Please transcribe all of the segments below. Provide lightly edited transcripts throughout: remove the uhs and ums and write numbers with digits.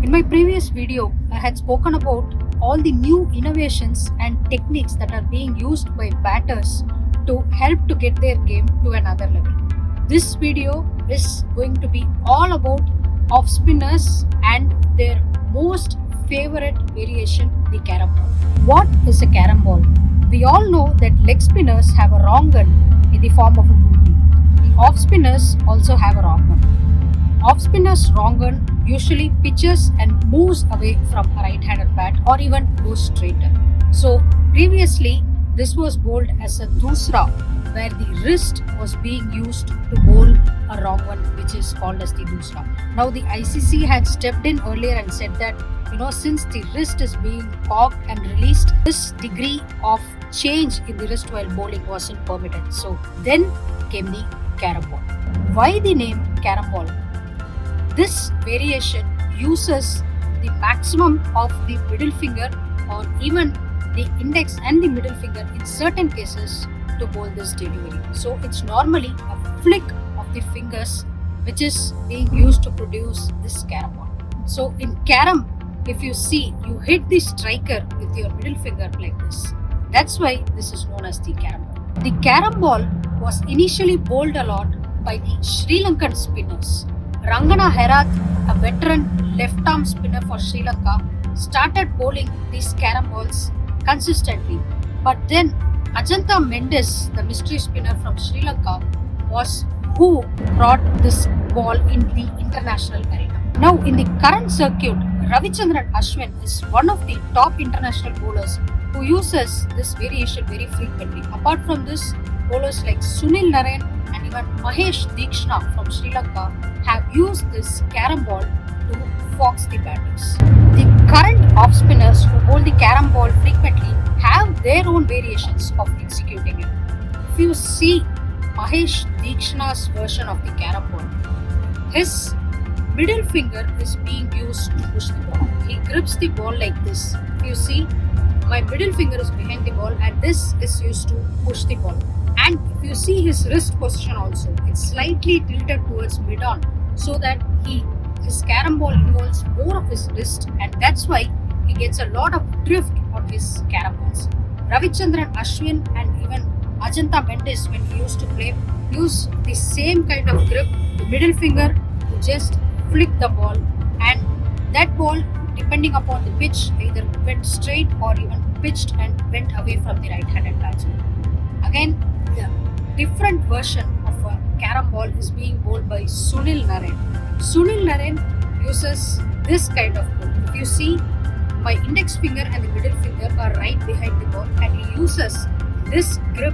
In my previous video, I had spoken about all the new innovations and techniques that are being used by batters to help to get their game to another level. This video is going to be all about off spinners and their most favorite variation, the Carrom ball. What is a Carrom ball? We all know that leg spinners have a wrong gun in the form of a booty. The off spinners also have a wrong gun. Off spinner's wrong gun usually pitches and moves away from a right-handed bat or even goes straighter. So previously this was bowled as a dusra, where the wrist was being used to bowl a wrong one, which is called as the dusra. Now the ICC had stepped in earlier and said that since the wrist is being cocked and released, this degree of change in the wrist while bowling wasn't permitted. So then came the Carrom ball. Why the name Carrom ball? This variation uses the maximum of the middle finger or even the index and the middle finger in certain cases to bowl this delivery. So it's normally a flick of the fingers which is being used to produce this Carrom ball. So in Carrom, if you see, you hit the striker with your middle finger like this. That's why this is known as the Carrom ball. The Carrom ball was initially bowled a lot by the Sri Lankan spinners. Rangana Herath, a veteran left-arm spinner for Sri Lanka, started bowling these Carrom balls consistently. But then Ajantha Mendis, the mystery spinner from Sri Lanka, was who brought this ball in the international arena. Now in the current circuit, Ravichandran Ashwin is one of the top international bowlers who uses this variation very frequently. Apart from this, bowlers like Sunil Narine and even Mahesh Deekshana from Sri Lanka have used this Carrom ball to fox the batters. The current off spinners who bowl the Carrom ball frequently have their own variations of executing it. If you see Mahesh Deekshana's version of the Carrom ball, his middle finger is being used to push the ball. He grips the ball like this. If you see, my middle finger is behind the ball and this is used to push the ball. And if you see his wrist position also, it's slightly tilted towards mid-on so that his Carrom ball involves more of his wrist, and that's why he gets a lot of drift on his Carrom balls. Ravichandran Ashwin and even Ajantha Mendis, when he used to play, use the same kind of grip, the middle finger to just flick the ball, and that ball, depending upon the pitch, either went straight or even pitched and went away from the right-handed batsman. Again, the different version of a Carrom ball is being bowled by Sunil Narine. Sunil Narine uses this kind of ball. If you see, my index finger and the middle finger are right behind the ball, and he uses this grip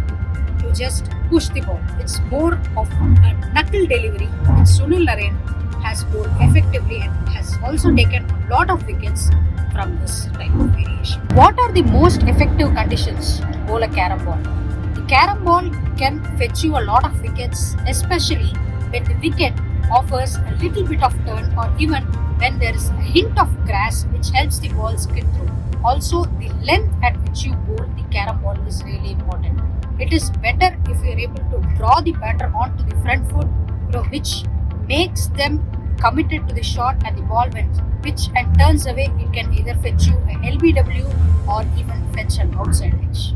to just push the ball. It's more of a knuckle delivery, and Sunil Narine has bowled effectively and has also taken a lot of wickets from this type of variation. What are the most effective conditions to bowl a Carrom ball? The Carrom ball can fetch you a lot of wickets, especially when the wicket offers a little bit of turn or even when there is a hint of grass which helps the ball skid through. Also, the length at which you bowl the Carrom ball is really important. It is better if you are able to draw the batter onto the front foot, which makes them committed to the shot, and the ball when pitch and turns away, it can either fetch you a LBW or even fetch an outside edge.